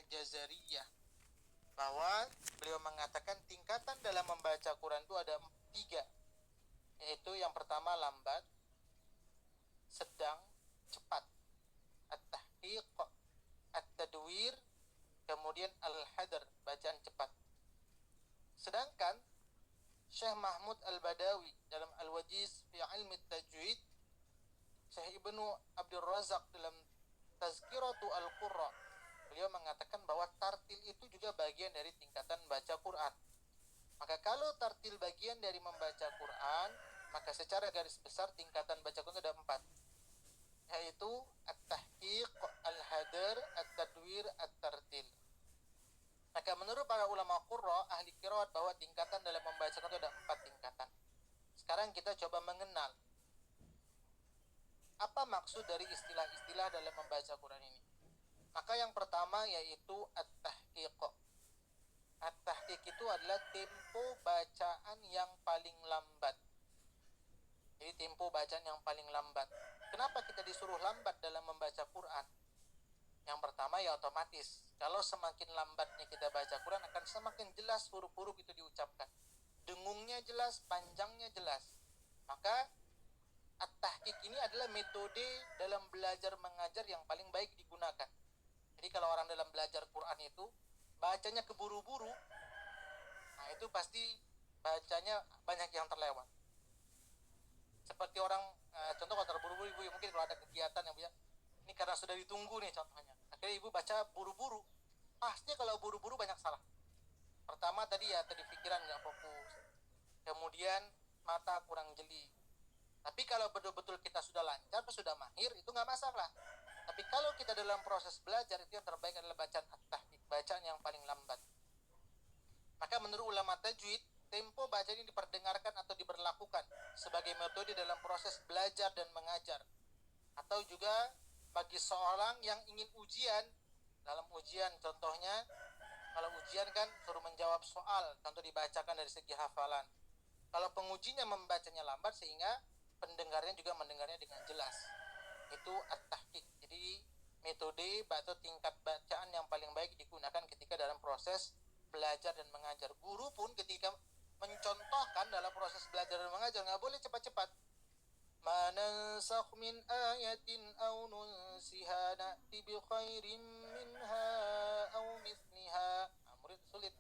Al-Jazariyah, bahwa beliau mengatakan tingkatan dalam membaca Quran itu ada 3, yaitu yang pertama lambat, sedang, cepat, at-tahqiq, at-tadwir, kemudian al-hadr, bacaan cepat. Sedangkan Syekh Mahmud Al-Badawi dalam Al-Wajiz fi Ilmi Tajwid, Syekh Ibnu Abdul Razak dalam Tazkiratu Al-Qurra, beliau mengatakan bahwa tartil itu juga bagian dari tingkatan baca Quran. Maka kalau tartil bagian dari membaca Quran, maka secara garis besar tingkatan baca Quran ada 4, yaitu at-tahqiq, al-hadr, at-tadwir, at-tartil. Maka menurut para ulama qurra, ahli qiraat, bahwa tingkatan dalam membaca Quran itu ada 4 tingkatan. Sekarang kita coba mengenal apa maksud dari istilah-istilah dalam membaca Quran ini. Maka yang pertama yaitu at-tahqiq. At-tahqiq itu adalah tempo bacaan yang paling lambat. Jadi tempo bacaan yang paling lambat. Kenapa kita disuruh lambat dalam membaca Quran? Yang pertama ya otomatis, kalau semakin lambatnya kita baca Quran akan semakin jelas huruf-huruf itu diucapkan. Dengungnya jelas, panjangnya jelas. Maka at-tahqiq ini adalah metode dalam belajar mengajar yang paling baik digunakan. Jadi kalau orang dalam belajar Quran itu bacanya keburu-buru, nah itu pasti bacanya banyak yang terlewat. Seperti orang, contoh kalau terburu-buru ibu, mungkin kalau ada kegiatan yang punya, ini karena sudah ditunggu nih contohnya, akhirnya ibu baca buru-buru, pasti kalau buru-buru banyak salah. Pertama tadi pikiran nggak fokus, kemudian mata kurang jeli. Tapi kalau betul-betul kita sudah lancar, sudah mahir, itu nggak masalah. Tapi kalau kita dalam proses belajar, itu yang terbaik adalah bacaan at-tahqiq, bacaan yang paling lambat. Maka menurut ulama tajwid, tempo bacaan ini diperdengarkan atau diberlakukan sebagai metode dalam proses belajar dan mengajar. Atau juga bagi seorang yang ingin ujian, dalam ujian contohnya, kalau ujian kan suruh menjawab soal, contoh dibacakan dari segi hafalan. Kalau pengujinya membacanya lambat sehingga pendengarnya juga mendengarnya dengan jelas, itu at-tahqiq. Jadi metode atau tingkat bacaan yang paling baik digunakan ketika dalam proses belajar dan mengajar. Guru pun ketika mencontohkan dalam proses belajar dan mengajar nggak boleh cepat-cepat. Ma nansakh min ayatin aw nunsiha na'ti bi khairin minha aw mithliha. Murid sulit.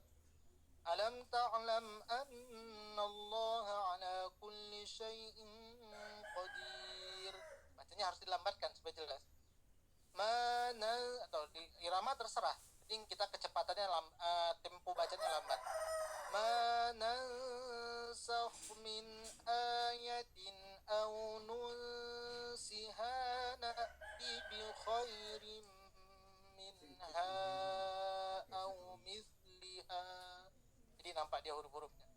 Alam ta'lam anna Allah ala kulli syai'in qadir. Bacanya harus dilambatkan supaya jelas. Mana atau di irama terserah. Jadi kita kecepatannya tempo bacanya lambat. Mana nansakh min ayatin aw nunsiha na'ti bi khairin minha aw mithliha. Jadi nampak dia huruf-hurufnya.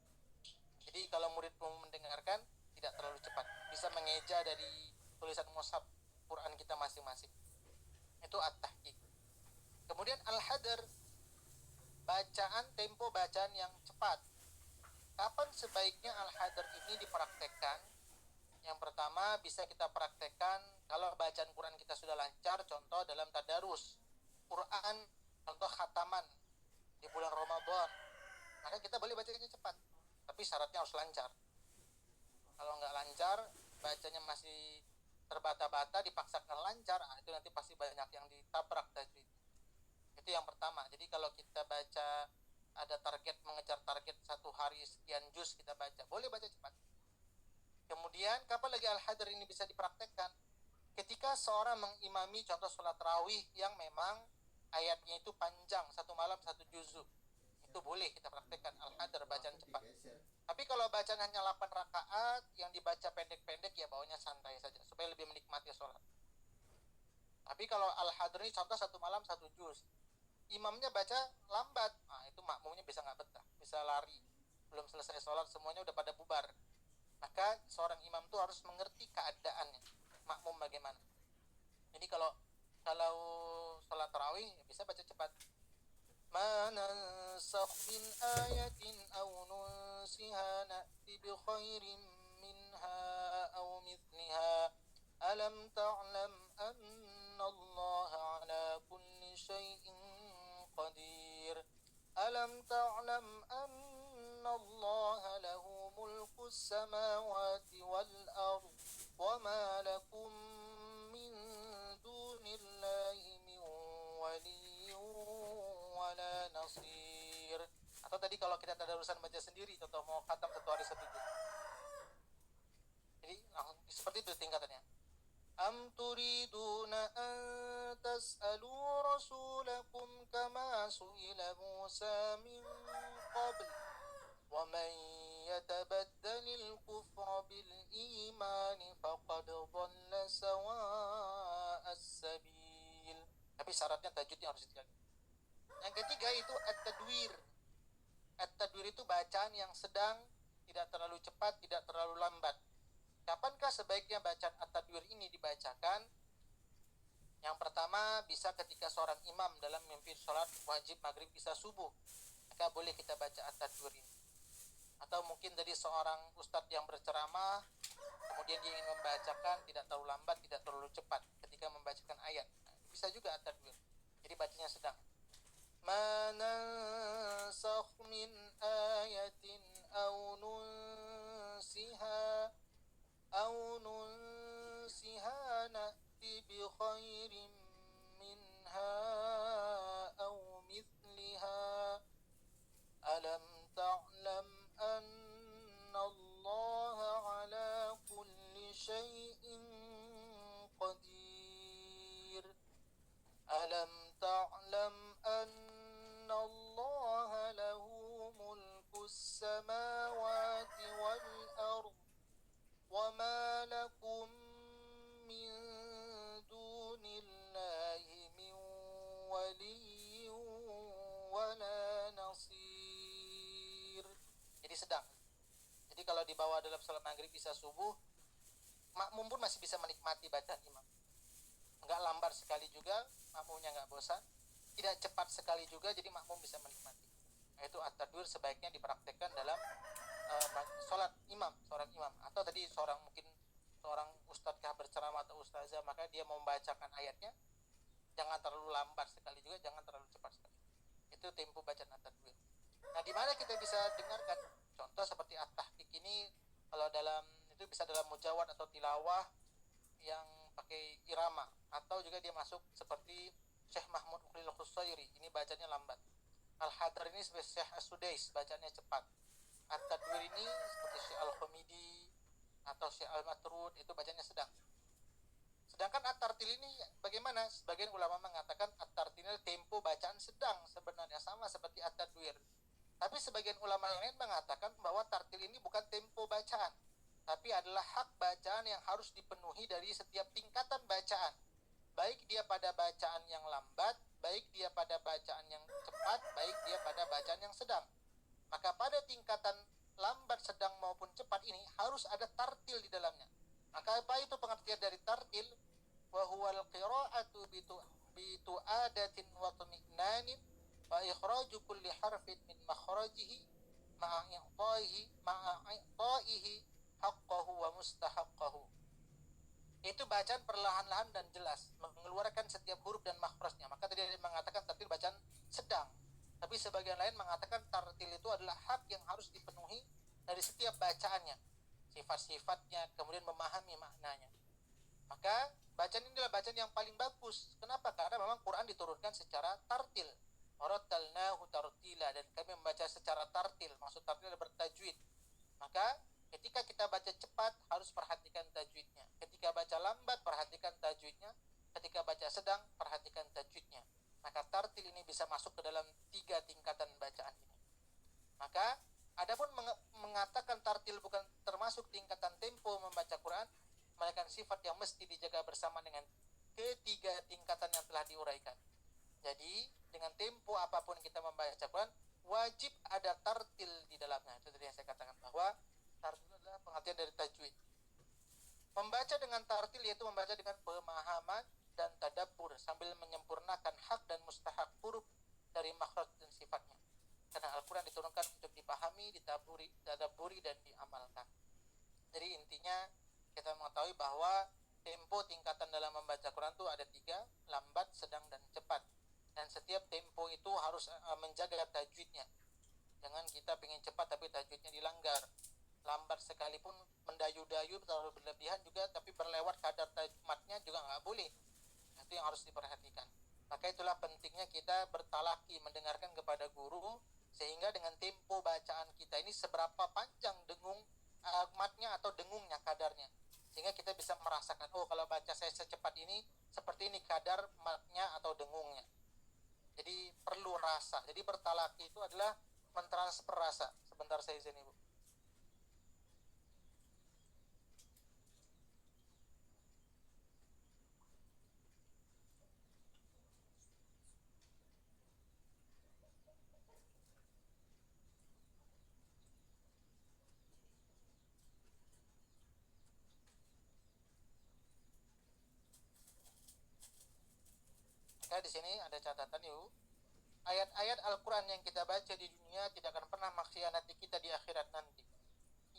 Jadi kalau murid mau mendengarkan tidak terlalu cepat, bisa mengeja dari tulisan mushaf Quran kita masing-masing. Itu at-tahqiq. Kemudian al-hadr, bacaan, tempo bacaan yang cepat. Kapan sebaiknya al-hadr ini dipraktekkan? Yang pertama bisa kita praktekkan kalau bacaan Quran kita sudah lancar, contoh dalam tadarus Quran, contoh khataman di bulan Ramadan, maka kita boleh bacanya cepat, tapi syaratnya harus lancar. Kalau nggak lancar, bacanya masih terbata-bata, dipaksakan lancar, itu nanti pasti banyak yang ditabrak tajwid. Itu yang pertama. Jadi kalau kita baca ada target, mengejar target satu hari sekian juz kita baca, boleh baca cepat. Kemudian kapan lagi al-hadr ini bisa dipraktekkan? Ketika seorang mengimami contoh sholat tarawih yang memang ayatnya itu panjang, satu malam satu juzuk, itu boleh kita praktekkan al-hadr, bacaan cepat. Tapi kalau bacaan hanya 8 rakaat yang dibaca pendek-pendek, ya bawanya santai saja supaya lebih menikmati sholat. Tapi kalau al-hadr ini contoh satu malam satu juz, imamnya baca lambat, nah itu makmumnya bisa nggak betah, bisa lari, belum selesai sholat semuanya udah pada bubar. Maka seorang imam itu harus mengerti keadaannya, makmum bagaimana. Jadi kalau sholat tarawih bisa baca cepat. Ma nansakh min ayatin aw nunsiha na'ti bi khairin minha aw mithliha. Alam ta'lam anna Allah ala kulli syai'in qadir. Alam ta'lam anna Allah lahu mulkus samawati wal ard wa ma lakum min dunillahi min waliyyin wala nasir. Atau tadi kalau kita tadarusan baca sendiri, contoh mau khatam satu hari satu juz. Jadi langsung seperti itu tingkatannya. Am turiduna an tas'alu rasulakum kama su'ila Musa min qabl wa man yatabaddalil kufra bil imani faqad dhalla sawa'as sabil. Tapi syaratnya tajwidnya harus dijaga. Yang ketiga itu at-tadwir. At-tadwir itu bacaan yang sedang, tidak terlalu cepat, tidak terlalu lambat. Kapankah sebaiknya bacaan at-tadwir ini dibacakan? Yang pertama, bisa ketika seorang imam dalam memimpin sholat wajib maghrib bisa subuh, maka boleh kita baca at-tadwir ini. Atau mungkin dari seorang ustadz yang berceramah, kemudian dia ingin membacakan tidak terlalu lambat, tidak terlalu cepat ketika membacakan ayat. Nah, bisa juga at-tadwir. Jadi bacanya sedang. Ma nansakh min ayatin aw nunsiha na'ti bi khairin minha aw mithliha alam ta'lam anna Allah ala kulli syai'in qadir. Alam ta'lam anna Allah lahu mulkus samawati wal ard wa ma lakum min dunillahi min waliyyin wala nasir. Jadi sedang. Jadi kalau dibawa dalam salat maghrib bisa subuh, makmum pun masih bisa menikmati bacaan imam. Enggak lambat sekali juga, makmumnya enggak bosan. Tidak cepat sekali juga, jadi makmum bisa menikmati. Nah, itu at-tadwir sebaiknya dipraktekkan dalam sholat imam, seorang imam. Atau tadi mungkin seorang ustadzkah berceramah atau ustazah, maka dia membacakan ayatnya jangan terlalu lambat sekali juga, jangan terlalu cepat sekali. Itu tempo bacaan at-tadwir. Nah, di mana kita bisa dengarkan? Contoh seperti at-tahqiq ini, kalau dalam itu bisa dalam mujawad atau tilawah yang pakai irama, atau juga dia masuk seperti Syekh Mahmud Uqlil Khusairi, ini bacanya lambat. Al-Hadar ini seperti Syekh As-Sudais, bacanya cepat. At-tadwir ini seperti Syekh Al-Khomidi atau Syekh Al-Matrud, itu bacanya sedang. Sedangkan at-tartil ini bagaimana? Sebagian ulama mengatakan at-tartil ini tempo bacaan sedang, sebenarnya sama seperti at-tadwir. Tapi sebagian ulama yang lain mengatakan bahwa tartil ini bukan tempo bacaan, tapi adalah hak bacaan yang harus dipenuhi dari setiap tingkatan bacaan. Baik dia pada bacaan yang lambat, baik dia pada bacaan yang cepat, baik dia pada bacaan yang sedang. Maka pada tingkatan lambat, sedang maupun cepat ini harus ada tartil di dalamnya. Maka apa itu pengertian dari tartil? Wa huwal qira'atu bitu'adatin wa tumi'nanin wa ikhraju kulli harfin min makhrajihi ma'a i'ta'ihi haqqahu wa mustahaqqahu. Itu bacaan perlahan-lahan dan jelas, mengeluarkan setiap huruf dan makhrajnya. Maka tadi dia mengatakan tartil bacaan sedang. Tapi sebagian lain mengatakan tartil itu adalah hak yang harus dipenuhi dari setiap bacaannya, sifat-sifatnya, kemudian memahami maknanya. Maka bacaan ini adalah bacaan yang paling bagus. Kenapa? Karena memang Quran diturunkan secara tartil. Warattalnahu tartila, dan kami membaca secara tartil. Maksud tartil adalah bertajwid. Maka ketika kita baca cepat harus perhatikan tajwidnya. Ketika baca lambat perhatikan tajwidnya. Ketika baca sedang perhatikan tajwidnya. Maka tartil ini bisa masuk ke dalam 3 tingkatan bacaan ini. Maka adapun mengatakan tartil bukan termasuk tingkatan tempo membaca Quran, melainkan sifat yang mesti dijaga bersama dengan ketiga tingkatan yang telah diuraikan. Jadi dengan tempo apapun kita membaca Quran, wajib ada tartil di dalamnya. Itu tadi yang saya katakan bahwa tartil adalah pengertian dari tajwid. Membaca dengan tartil yaitu membaca dengan pemahaman dan tadabbur sambil menyempurnakan hak dan mustahak huruf dari makhraj dan sifatnya. Karena Al-Quran diturunkan untuk dipahami, ditadabburi dan diamalkan. Jadi intinya kita mengetahui bahwa tempo tingkatan dalam membaca Quran itu ada 3, lambat, sedang, dan cepat. Dan setiap tempo itu harus menjaga tajwidnya. Jangan kita pengen cepat tapi tajwidnya dilanggar. Lambat sekalipun mendayu-dayu terlalu berlebihan juga, tapi berlewat kadar tajwidnya juga nggak boleh. Itu yang harus diperhatikan. Maka itulah pentingnya kita bertalaki, mendengarkan kepada guru, sehingga dengan tempo bacaan kita ini seberapa panjang dengung matnya atau dengungnya kadarnya, sehingga kita bisa merasakan, oh kalau baca saya secepat ini, seperti ini kadar matnya atau dengungnya. Jadi perlu rasa. Jadi bertalaki itu adalah mentransfer rasa. Sebentar saya izin Ibu. Maka di sini ada catatan Ibu. Ayat-ayat Al-Quran yang kita baca di dunia tidak akan pernah mengkhianati kita di akhirat nanti.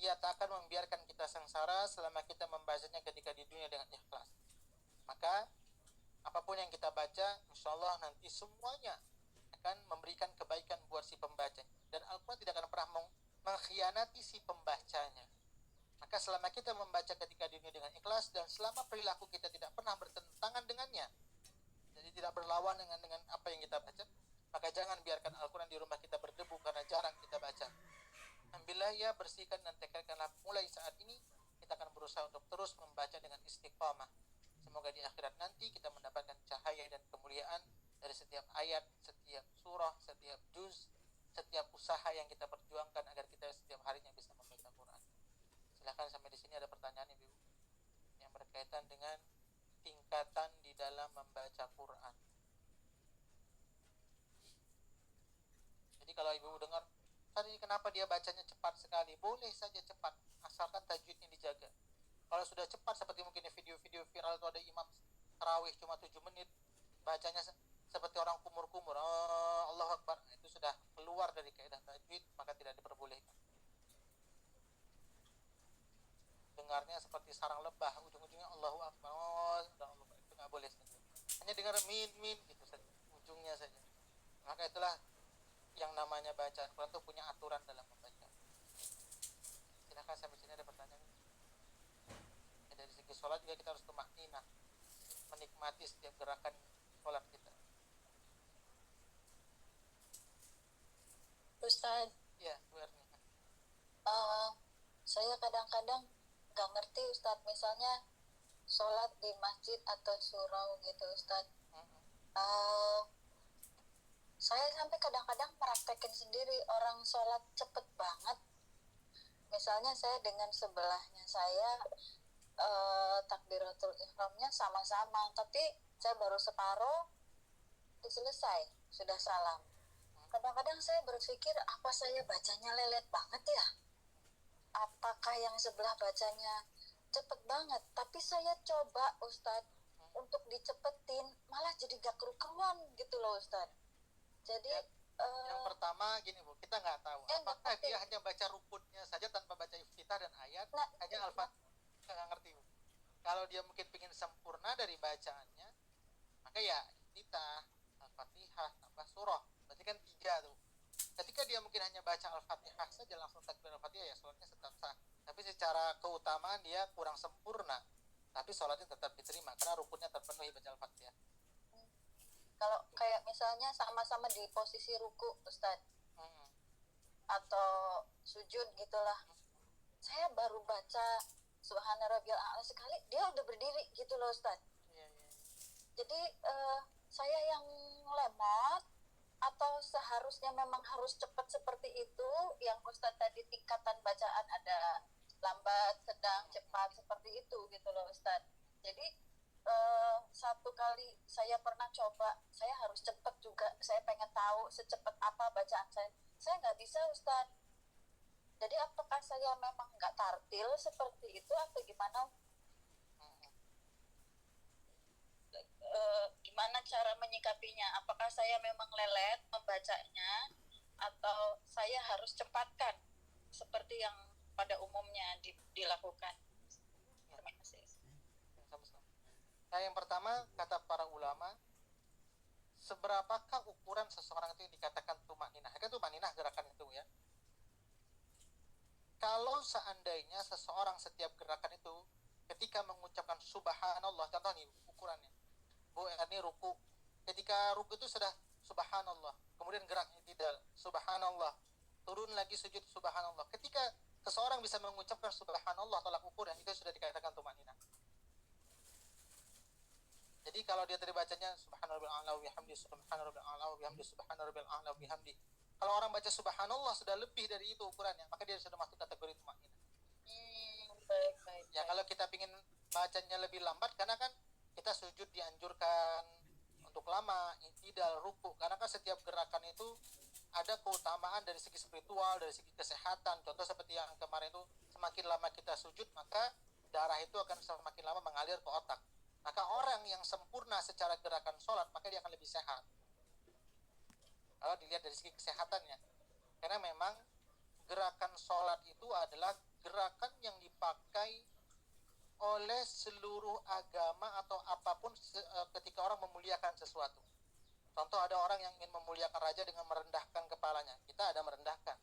Ia tak akan membiarkan kita sengsara selama kita membacanya ketika di dunia dengan ikhlas. Maka apapun yang kita baca, insya Allah nanti semuanya akan memberikan kebaikan buat si pembaca. Dan Al-Quran tidak akan pernah mengkhianati si pembacanya. Maka selama kita membaca ketika di dunia dengan ikhlas, dan selama perilaku kita tidak pernah bertentangan dengannya, jadi tidak berlawan dengan apa yang kita baca, maka jangan biarkan Al-Quran di rumah kita berdebu karena jarang kita baca. Ambillah ya, bersihkan dan tekankanlah mulai saat ini kita akan berusaha untuk terus membaca dengan istiqamah. Semoga di akhirat nanti kita mendapatkan cahaya dan kemuliaan dari setiap ayat, setiap surah, setiap juz, setiap usaha yang kita perjuangkan agar kita setiap harinya bisa membaca Quran. Silakan, sampai di sini ada pertanyaan Ibu yang berkaitan dengan tingkatan di dalam membaca Quran. Jadi kalau Ibu dengar, tadi kenapa dia bacanya cepat sekali? Boleh saja cepat, asalkan tajwidnya dijaga. Kalau sudah cepat seperti mungkin video-video viral itu ada imam tarawih cuma 7 menit, bacanya seperti orang kumur-kumur, Allahu Akbar, itu sudah keluar dari kaidah tajwid, maka tidak diperbolehkan. Dengarnya seperti sarang lebah, ujung-ujungnya Allahu Akbar, itu nggak boleh saja. Hanya dengar min gitu saja, ujungnya saja. Maka itulah yang namanya bacaan Quran itu punya aturan dalam membaca. Silakan, sampai sini ada pertanyaan. Ya, dari segi sholat juga kita harus tumakninah, menikmati setiap gerakan sholat kita. Ustaz, Ya, Bu Erni. saya kadang-kadang nggak ngerti Ustaz, misalnya sholat di masjid atau surau gitu Ustaz. Saya sampai kadang-kadang praktekin sendiri, orang sholat cepet banget. Misalnya saya dengan sebelahnya saya takbiratul ihramnya sama-sama, tapi saya baru separuh selesai, sudah salam. Kadang-kadang saya berpikir, apa saya bacanya lelet banget ya? Apakah yang sebelah bacanya cepet banget? Tapi saya coba Ustadz untuk dicepetin, malah jadi gak keru-keruan gitu loh Ustadz. Jadi yang pertama gini Bu, kita nggak tahu apakah dia hanya baca rukunnya saja tanpa baca iftitah dan ayat, hanya Al-Fatihah, nggak ngerti Bu. Kalau dia mungkin ingin sempurna dari bacaannya, maka ya iftitah, Al-Fatihah tambah surah, berarti kan 3 tuh. Ketika dia mungkin hanya baca Al-Fatihah saja langsung takbir Al-Fatihah, ya sholatnya tetap sah. Tapi secara keutamaan dia kurang sempurna, tapi sholatnya tetap diterima karena rukunnya terpenuhi baca Al-Fatihah. Kalau kayak misalnya sama-sama di posisi ruku Ustadz, atau sujud gitulah, saya baru baca Subhana Rabbiyal A'la sekali, dia udah berdiri gitu loh Ustadz. Jadi saya yang lemot, atau seharusnya memang harus cepat seperti itu yang Ustadz tadi, tingkatan bacaan ada lambat, sedang, cepat, seperti itu gitu loh Ustadz. Jadi satu kali saya pernah coba, saya harus cepat juga, saya pengen tahu secepat apa bacaan saya nggak bisa Ustadz. Jadi apakah saya memang nggak tartil seperti itu atau gimana? Gimana cara menyikapinya? Apakah saya memang lelet membacanya atau saya harus cepatkan seperti yang pada umumnya dilakukan? Terima kasih. Nah, yang pertama kata para ulama, seberapakah ukuran seseorang itu yang dikatakan tumakninah? Kan tumakninah gerakan itu ya. Kalau seandainya seseorang setiap gerakan itu ketika mengucapkan subhanallah, contoh nih ukurannya. Bu, ini ruku. Ketika ruku itu sudah subhanallah, kemudian gerak i'tidal, subhanallah. Turun lagi sujud subhanallah. Ketika seseorang bisa mengucapkan subhanallah tolak ukur, yang itu sudah dikatakan tumakninah. Jadi kalau dia tadi bacanya subhanallah a'la wa bihamdi, subhanallah a'la wa bihamdi, subhanallah a'la wa bihamdi. Kalau orang baca subhanallah sudah lebih dari itu ukurannya, maka dia sudah masuk kategori tumakninah. Baik. Ya kalau kita ingin bacanya lebih lambat, karena kan kita sujud dianjurkan untuk lama, i'tidal, ruku, karena kan setiap gerakan itu ada keutamaan dari segi spiritual, dari segi kesehatan. Contoh seperti yang kemarin itu, semakin lama kita sujud, maka darah itu akan semakin lama mengalir ke otak. Maka orang yang sempurna secara gerakan sholat, maka dia akan lebih sehat. Kalau dilihat dari segi kesehatannya. Karena memang gerakan sholat itu adalah gerakan yang dipakai oleh seluruh agama atau apapun ketika orang memuliakan sesuatu. Contoh ada orang yang ingin memuliakan raja dengan merendahkan kepalanya. Kita ada merendahkan.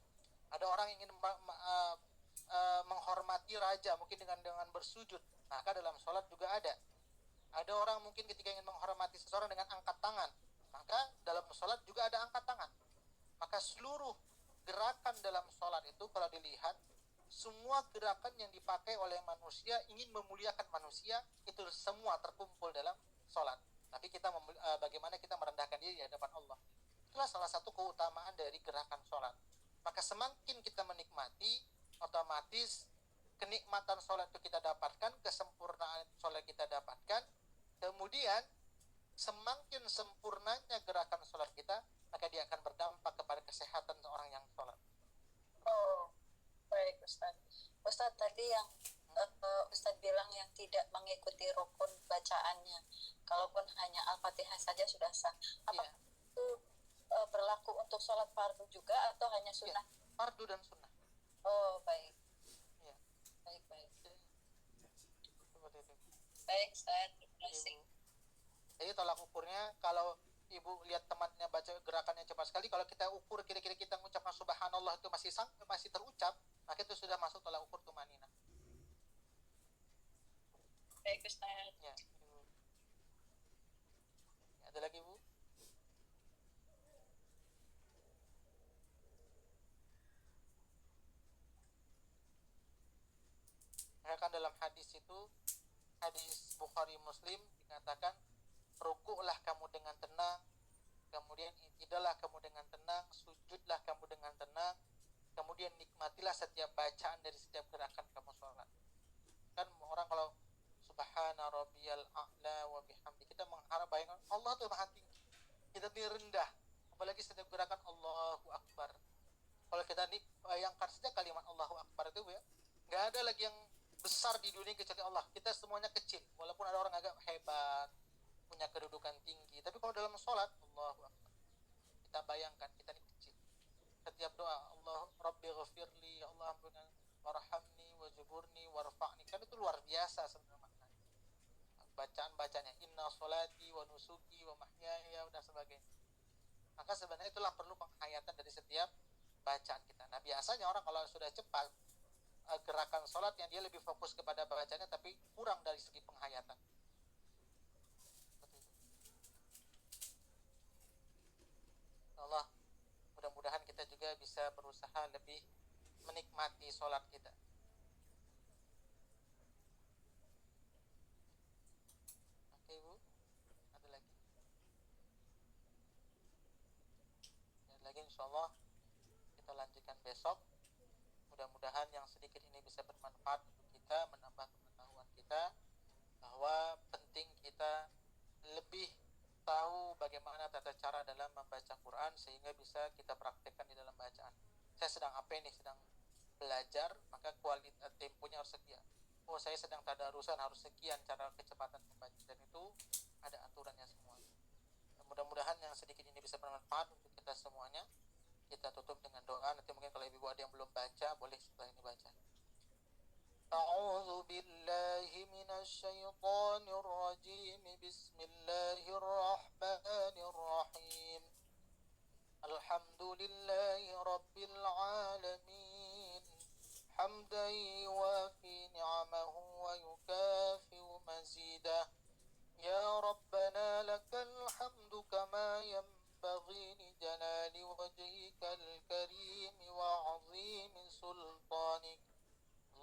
Ada orang yang ingin menghormati raja mungkin dengan bersujud. Maka dalam sholat juga ada. Ada orang mungkin ketika ingin menghormati seseorang dengan angkat tangan, maka dalam sholat juga ada angkat tangan. Maka seluruh gerakan dalam sholat itu kalau dilihat, semua gerakan yang dipakai oleh manusia ingin memuliakan manusia, itu semua terkumpul dalam sholat. Tapi kita bagaimana kita merendahkan diri di hadapan Allah. Itulah salah satu keutamaan dari gerakan sholat. Maka semakin kita menikmati, otomatis kenikmatan sholat itu kita dapatkan, kesempurnaan sholat kita dapatkan. Kemudian semakin sempurnanya gerakan sholat kita, maka dia akan berdampak kepada kesehatan seorang yang sholat. Oh, baik Ustaz. Ustaz tadi yang Ustaz bilang yang tidak mengikuti rukun bacaannya, kalaupun hanya Al-Fatihah saja sudah sah. Apa itu berlaku untuk sholat fardu juga atau hanya sunnah? Ya, fardu dan sunnah. Oh, baik. Ya. Baik. Seperti itu. Baik, Ustaz. Terima kasih. Jadi tolak ukurnya, kalau ibu lihat temannya baca gerakannya cepat sekali, kalau kita ukur kira-kira kita mengucapkan subhanallah itu masih terucap, maka itu sudah masuk tolak ukur tumanina. Baik, Ustaz. Ya, ibu. Ada lagi, Bu? Kan dalam hadis itu, hadis Bukhari Muslim dikatakan, rukuklah kamu dengan tenang, kemudian i'tidallah kamu dengan tenang, sujudlah kamu dengan tenang, kemudian nikmatilah setiap bacaan dari setiap gerakan kamu sholat. Kan orang kalau subhana rabbiyal a'la wa bihamdi, kita mengharap bayangkan Allah itu maha tinggi, kita ini rendah, apalagi setiap gerakan Allahu Akbar. Kalau kita bayangkan saja kalimat Allahu Akbar itu ya, nggak ada lagi yang besar di dunia kecuali Allah. Kita semuanya kecil, walaupun ada orang agak hebat, punya kedudukan tinggi, tapi kalau dalam sholat Allahu Akbar, kita bayangkan kita ini kecil. Setiap doa Allah Rabbi ghafirli, ya Allah ampunkan, warhamni wajuburni warfa'ni, kan itu luar biasa sebenarnya maknanya. Bacaan-bacanya inna sholati wa nusuki wa mahyaya dan sebagainya. Maka sebenarnya itulah perlu penghayatan dari setiap bacaan kita. Nah biasanya orang kalau sudah cepat gerakan sholat yang dia lebih fokus kepada bacanya, tapi kurang dari segi penghayatan. Allah, mudah-mudahan kita juga bisa berusaha lebih menikmati sholat kita. Oke, Bu, ada lagi? Ada lagi, insya Allah kita lanjutkan besok. Mudah-mudahan yang sedikit ini bisa bermanfaat untuk kita, menambah pengetahuan kita, bahwa penting kita lebih tahu bagaimana tata cara dalam membaca Quran sehingga bisa kita praktekkan di dalam bacaan. Saya sedang apa ini? Sedang belajar, maka kualitas temponya harus sekian. Oh, saya sedang tadarusan, harus sekian cara kecepatan membaca, dan itu ada aturannya semua. Mudah-mudahan yang sedikit ini bisa bermanfaat untuk kita semuanya. Kita tutup dengan doa. Nanti mungkin kalau ibu ada yang belum baca, boleh setelah ini baca. أعوذ بالله من الشيطان الرجيم بسم الله الرحمن الرحيم الحمد لله رب العالمين حمدا يوافي نعمه ويكافئ مزيده يا ربنا لك الحمد كما ينبغي لجلال وجهك الكريم وعظيم سلطانك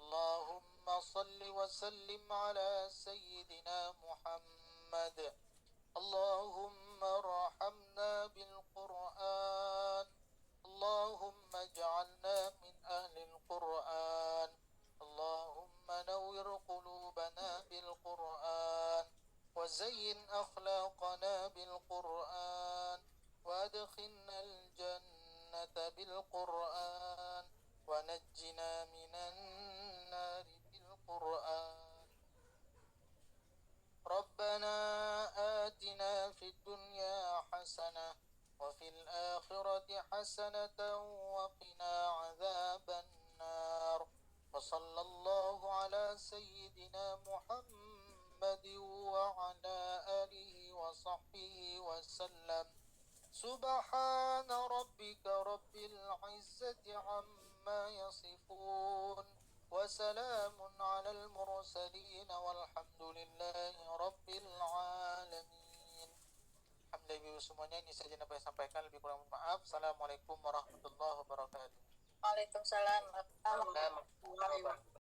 اللهم صل وسلم على سيدنا محمد اللهم ارحمنا بالقرآن اللهم اجعلنا من أهل القرآن اللهم نور قلوبنا بالقرآن وزين أخلاقنا بالقرآن وادخلنا الجنة بالقرآن ونجنا من النار بالقرآن ربنا آتنا في الدنيا حسنة وفي الآخرة حسنة وقنا عذاب النار وصلى الله على سيدنا محمد وعلى آله وصحبه وسلم سبحان ربك رب العزة عما يصفون وسلام على المرسلين والحمد لله رب العالمين. Alhamdulillah ibu semuanya, ini saja yang dapat saya sampaikan, lebih kurang maaf. Assalamualaikum warahmatullahi wabarakatuh. Waalaikumsalam warahmatullahi wabarakatuh.